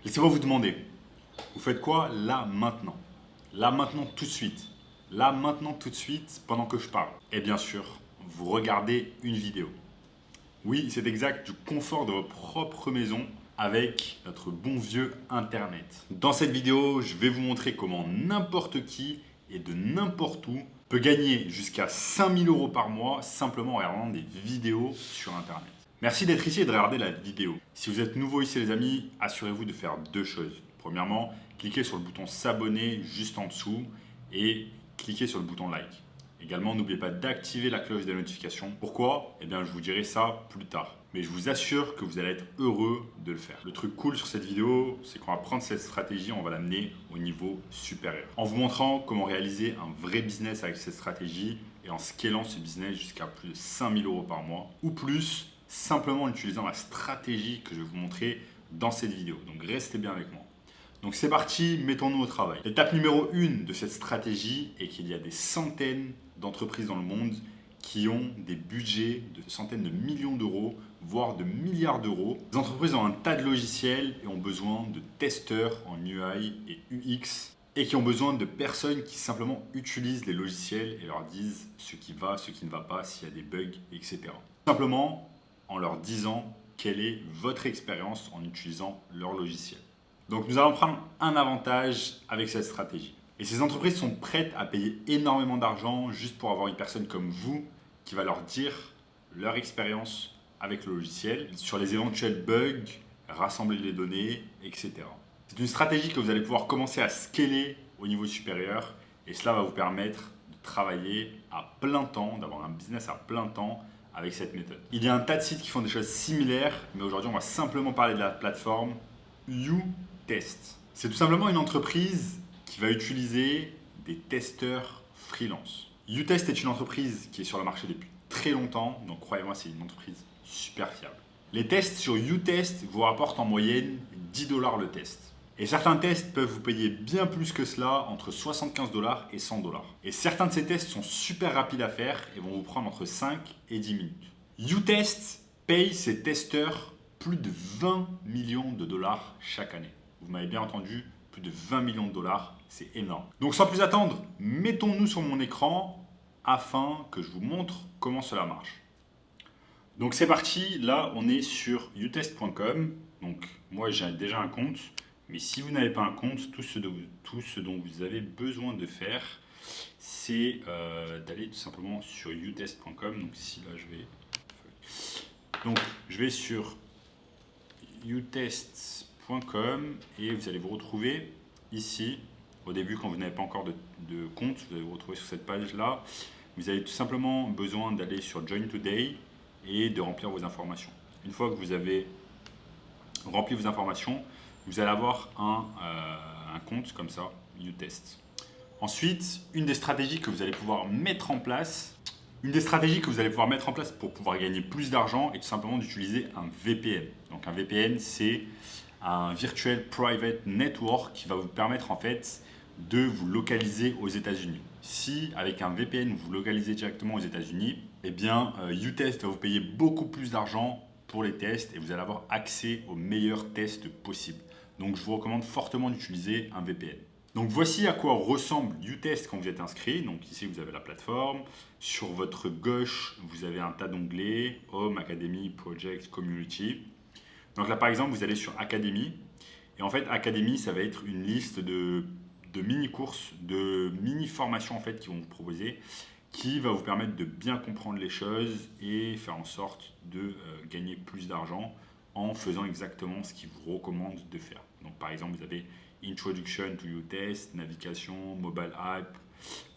Laissez-moi vous demander, vous faites quoi là maintenant? Là maintenant tout de suite? Là maintenant tout de suite pendant que je parle? Et bien sûr, vous regardez une vidéo. Oui, c'est exact, du confort de votre propre maison avec notre bon vieux Internet. Dans cette vidéo, je vais vous montrer comment n'importe qui et de n'importe où peut gagner jusqu'à 5000 euros par mois simplement en regardant des vidéos sur Internet. Merci d'être ici et de regarder la vidéo. Si vous êtes nouveau ici les amis, assurez-vous de faire deux choses. Premièrement, cliquez sur le bouton s'abonner juste en dessous et cliquez sur le bouton like. Également, n'oubliez pas d'activer la cloche des notifications. Pourquoi? Eh bien, je vous dirai ça plus tard. Mais je vous assure que vous allez être heureux de le faire. Le truc cool sur cette vidéo, c'est qu'on va prendre cette stratégie, on va l'amener au niveau supérieur. En vous montrant comment réaliser un vrai business avec cette stratégie et en scalant ce business jusqu'à plus de 5000 euros par mois ou plus, simplement en utilisant la stratégie que je vais vous montrer dans cette vidéo. Donc, restez bien avec moi. Donc c'est parti, mettons-nous au travail. L'étape numéro 1 de cette stratégie est qu'il y a des centaines d'entreprises dans le monde qui ont des budgets de centaines de millions d'euros, voire de milliards d'euros. Les entreprises ont un tas de logiciels et ont besoin de testeurs en UI et UX et qui ont besoin de personnes qui simplement utilisent les logiciels et leur disent ce qui va, ce qui ne va pas, s'il y a des bugs, etc. Simplement en leur disant quelle est votre expérience en utilisant leur logiciel. Donc nous allons prendre un avantage avec cette stratégie. Et ces entreprises sont prêtes à payer énormément d'argent juste pour avoir une personne comme vous qui va leur dire leur expérience avec le logiciel, sur les éventuels bugs, rassembler les données, etc. C'est une stratégie que vous allez pouvoir commencer à scaler au niveau supérieur et cela va vous permettre de travailler à plein temps, d'avoir un business à plein temps avec cette méthode. Il y a un tas de sites qui font des choses similaires, mais aujourd'hui on va simplement parler de la plateforme UTest. C'est tout simplement une entreprise qui va utiliser des testeurs freelance. UTest est une entreprise qui est sur le marché depuis très longtemps, donc croyez-moi, c'est une entreprise super fiable. Les tests sur UTest vous rapportent en moyenne 10 $ le test. Et certains tests peuvent vous payer bien plus que cela, entre 75 $ et 100 $. Et certains de ces tests sont super rapides à faire et vont vous prendre entre 5 et 10 minutes. UTest paye ses testeurs plus de 20 millions de dollars chaque année. Vous m'avez bien entendu, plus de 20 millions de dollars, c'est énorme. Donc sans plus attendre, mettons-nous sur mon écran afin que je vous montre comment cela marche. Donc c'est parti, là on est sur utest.com. Donc moi j'ai déjà un compte, mais si vous n'avez pas un compte, tout ce dont vous avez besoin de faire, c'est d'aller tout simplement sur utest.com. Donc ici là je vais sur utest.com et vous allez vous retrouver ici. Au début, quand vous n'avez pas encore de compte, vous allez vous retrouver sur cette page là. Vous avez tout simplement besoin d'aller sur Join Today et de remplir vos informations. Une fois que vous avez rempli vos informations, vous allez avoir un compte comme ça, UTest. Ensuite, une des stratégies que vous allez pouvoir mettre en place, pour pouvoir gagner plus d'argent est tout simplement d'utiliser un VPN. Donc un VPN, c'est un Virtual Private Network qui va vous permettre en fait de vous localiser aux États-Unis. Si avec un VPN vous localisez directement aux États-Unis, eh bien UTest va vous payer beaucoup plus d'argent pour les tests et vous allez avoir accès aux meilleurs tests possibles. Donc je vous recommande fortement d'utiliser un VPN. Donc voici à quoi ressemble UTest quand vous êtes inscrit. Donc ici vous avez la plateforme. Sur votre gauche, vous avez un tas d'onglets, Home, Academy, Project, Community. Donc là par exemple, vous allez sur Academy. Et en fait, Academy, ça va être une liste de mini-courses, de mini-formations en fait qui vont vous proposer, qui va vous permettre de bien comprendre les choses et faire en sorte de gagner plus d'argent en faisant exactement ce qu'ils vous recommandent de faire. Donc par exemple, vous avez Introduction to UTest, navigation, mobile app,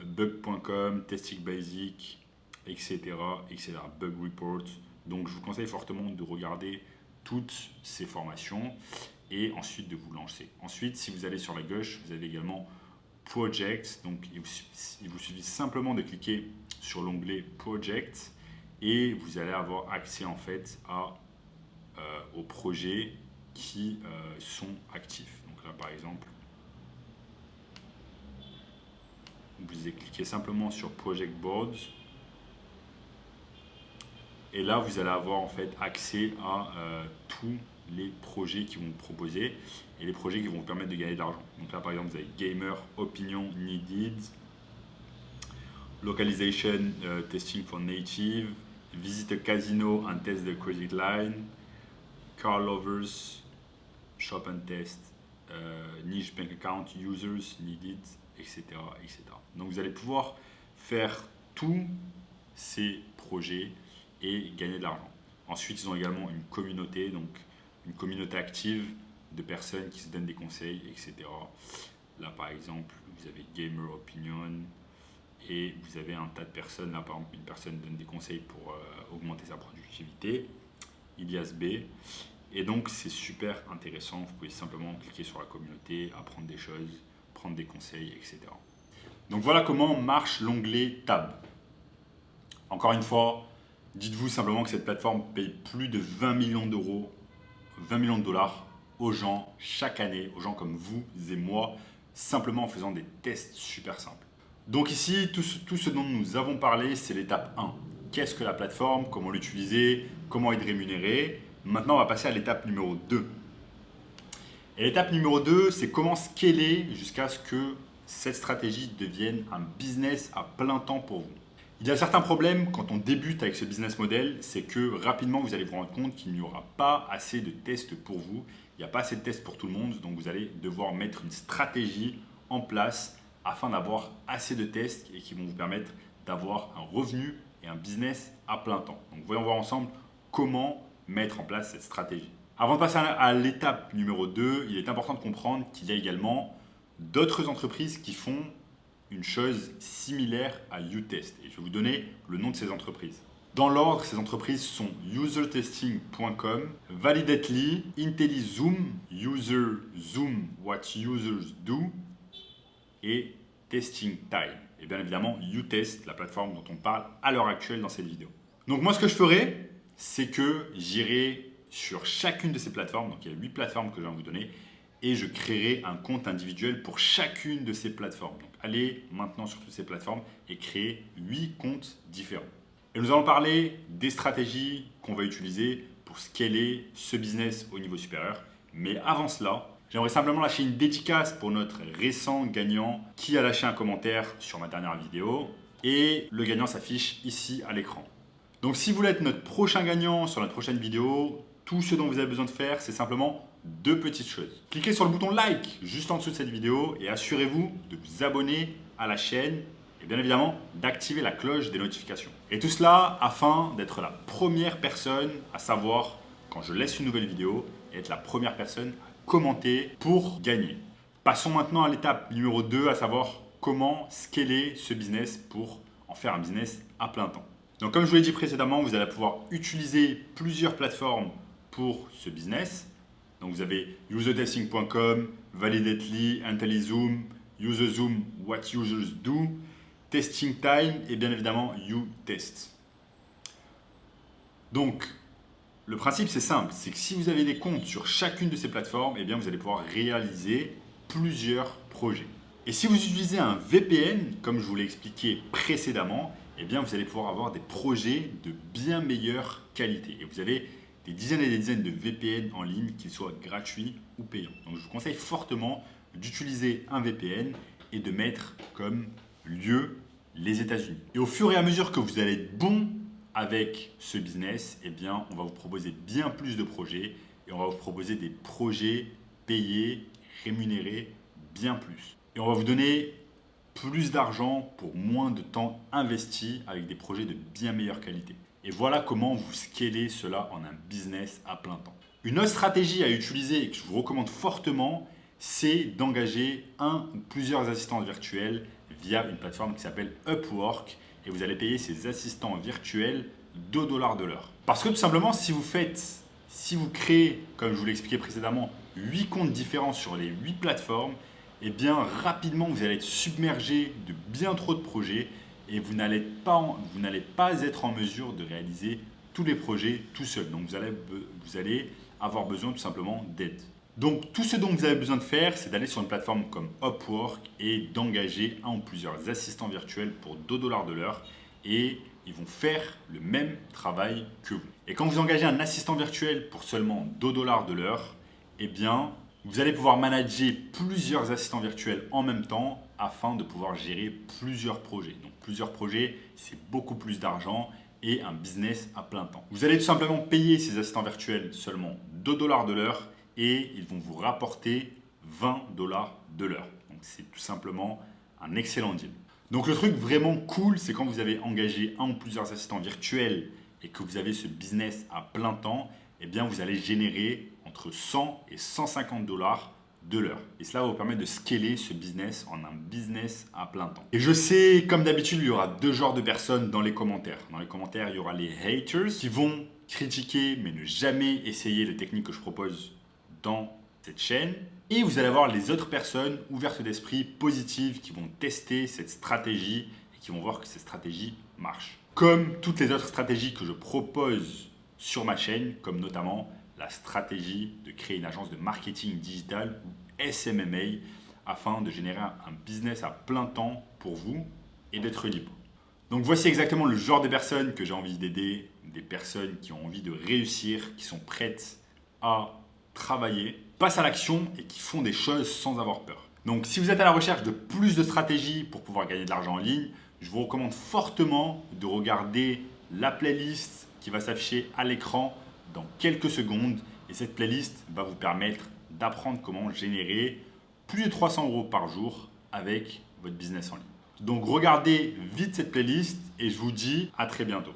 bug.com, testing basic, etc., etc., bug report. Donc je vous conseille fortement de regarder toutes ces formations et ensuite de vous lancer. Ensuite, si vous allez sur la gauche, vous avez également Project. Donc il vous suffit simplement de cliquer sur l'onglet Project et vous allez avoir accès en fait aux projets qui sont actifs. Donc là par exemple, vous cliquez simplement sur Project Boards et là vous allez avoir en fait accès à tous les projets qui vont vous proposer et les projets qui vont vous permettre de gagner de l'argent. Donc là, par exemple, vous avez Gamer, Opinion, Needed, Localization, Testing for Native, Visit a Casino and Test the Credit Line, Car Lovers, Shop and Test, Niche Bank Account, Users, Needed, etc., etc. Donc vous allez pouvoir faire tous ces projets et gagner de l'argent. Ensuite, ils ont également une communauté, donc une communauté active de personnes qui se donnent des conseils, etc. Là, par exemple, vous avez Gamer Opinion et vous avez un tas de personnes. Là, par exemple, une personne donne des conseils pour augmenter sa productivité. Ilias B. Et donc, c'est super intéressant. Vous pouvez simplement cliquer sur la communauté, apprendre des choses, prendre des conseils, etc. Donc, voilà comment marche l'onglet Tab. Encore une fois, dites-vous simplement que cette plateforme paye plus de 20 millions d'euros, 20 millions de dollars aux gens chaque année, aux gens comme vous et moi, simplement en faisant des tests super simples. Donc ici, tout ce dont nous avons parlé, c'est l'étape 1. Qu'est-ce que la plateforme, comment l'utiliser, comment être rémunéré. Maintenant, on va passer à l'étape numéro 2. Et l'étape numéro 2, c'est comment scaler jusqu'à ce que cette stratégie devienne un business à plein temps pour vous. Il y a certains problèmes quand on débute avec ce business model, c'est que rapidement vous allez vous rendre compte qu'il n'y aura pas assez de tests pour vous, il n'y a pas assez de tests pour tout le monde, donc vous allez devoir mettre une stratégie en place afin d'avoir assez de tests et qui vont vous permettre d'avoir un revenu et un business à plein temps. Donc voyons voir ensemble comment mettre en place cette stratégie. Avant de passer à l'étape numéro 2, il est important de comprendre qu'il y a également d'autres entreprises qui font une chose similaire à UTest. Et je vais vous donner le nom de ces entreprises. Dans l'ordre, ces entreprises sont usertesting.com, Validately, IntelliZoom, UserZoom, What Users Do et Testing Time. Et bien évidemment, UTest, la plateforme dont on parle à l'heure actuelle dans cette vidéo. Donc moi, ce que je ferai, c'est que j'irai sur chacune de ces plateformes. Donc il y a 8 plateformes que je vais vous donner. Et je créerai un compte individuel pour chacune de ces plateformes. Donc, allez maintenant sur toutes ces plateformes et créez 8 comptes différents. Et nous allons parler des stratégies qu'on va utiliser pour scaler ce business au niveau supérieur. Mais avant cela, j'aimerais simplement lâcher une dédicace pour notre récent gagnant qui a lâché un commentaire sur ma dernière vidéo. Et le gagnant s'affiche ici à l'écran. Donc si vous voulez être notre prochain gagnant sur notre prochaine vidéo, tout ce dont vous avez besoin de faire, c'est simplement 2 petites choses. Cliquez sur le bouton like juste en dessous de cette vidéo et assurez-vous de vous abonner à la chaîne et bien évidemment d'activer la cloche des notifications. Et tout cela afin d'être la première personne à savoir quand je laisse une nouvelle vidéo et être la première personne à commenter pour gagner. Passons maintenant à l'étape numéro 2, à savoir comment scaler ce business pour en faire un business à plein temps. Donc comme je vous l'ai dit précédemment, vous allez pouvoir utiliser plusieurs plateformes pour ce business. Donc vous avez usertesting.com, Validately, IntelliZoom, UserZoom, What Users Do, Testing Time et bien évidemment UTest. Donc le principe c'est simple, c'est que si vous avez des comptes sur chacune de ces plateformes, eh bien vous allez pouvoir réaliser plusieurs projets. Et si vous utilisez un VPN, comme je vous l'ai expliqué précédemment, eh bien vous allez pouvoir avoir des projets de bien meilleure qualité. Et vous avez des dizaines et des dizaines de VPN en ligne, qu'ils soient gratuits ou payants. Donc je vous conseille fortement d'utiliser un VPN et de mettre comme lieu les États-Unis. Et au fur et à mesure que vous allez être bon avec ce business, eh bien on va vous proposer bien plus de projets et on va vous proposer des projets payés, rémunérés bien plus. Et on va vous donner plus d'argent pour moins de temps investi avec des projets de bien meilleure qualité. Et voilà comment vous scalez cela en un business à plein temps. Une autre stratégie à utiliser et que je vous recommande fortement, c'est d'engager un ou plusieurs assistants virtuels via une plateforme qui s'appelle Upwork et vous allez payer ces assistants virtuels $2 de l'heure. Parce que tout simplement, si vous créez, comme je vous l'ai expliqué précédemment, 8 comptes différents sur les 8 plateformes, eh bien rapidement vous allez être submergé de bien trop de projets et vous n'allez pas être en mesure de réaliser tous les projets tout seul. Donc vous allez avoir besoin tout simplement d'aide. Donc tout ce dont vous avez besoin de faire, c'est d'aller sur une plateforme comme Upwork et d'engager un ou plusieurs assistants virtuels pour $2 de l'heure et ils vont faire le même travail que vous. Et quand vous engagez un assistant virtuel pour seulement 2 $ de l'heure, eh bien, vous allez pouvoir manager plusieurs assistants virtuels en même temps afin de pouvoir gérer plusieurs projets. Donc plusieurs projets, c'est beaucoup plus d'argent et un business à plein temps. Vous allez tout simplement payer ces assistants virtuels seulement 2 $ de l'heure et ils vont vous rapporter 20 $ de l'heure. Donc c'est tout simplement un excellent deal. Donc le truc vraiment cool, c'est quand vous avez engagé un ou plusieurs assistants virtuels et que vous avez ce business à plein temps, eh bien vous allez générer entre 100 et 150 $ de l'heure. Et cela va vous permettre de scaler ce business en un business à plein temps. Et je sais, comme d'habitude, il y aura deux genres de personnes dans les commentaires. Dans les commentaires, il y aura les haters qui vont critiquer mais ne jamais essayer les techniques que je propose dans cette chaîne. Et vous allez avoir les autres personnes ouvertes d'esprit, positives, qui vont tester cette stratégie et qui vont voir que cette stratégie marche. Comme toutes les autres stratégies que je propose sur ma chaîne, comme notamment la stratégie de créer une agence de marketing digital ou SMMA afin de générer un business à plein temps pour vous et d'être libre. Donc voici exactement le genre de personnes que j'ai envie d'aider, des personnes qui ont envie de réussir, qui sont prêtes à travailler, passent à l'action et qui font des choses sans avoir peur. Donc si vous êtes à la recherche de plus de stratégies pour pouvoir gagner de l'argent en ligne, je vous recommande fortement de regarder la playlist qui va s'afficher à l'écran dans quelques secondes. Et cette playlist va vous permettre d'apprendre comment générer plus de 300 € par jour avec votre business en ligne. Donc regardez vite cette playlist et je vous dis à très bientôt.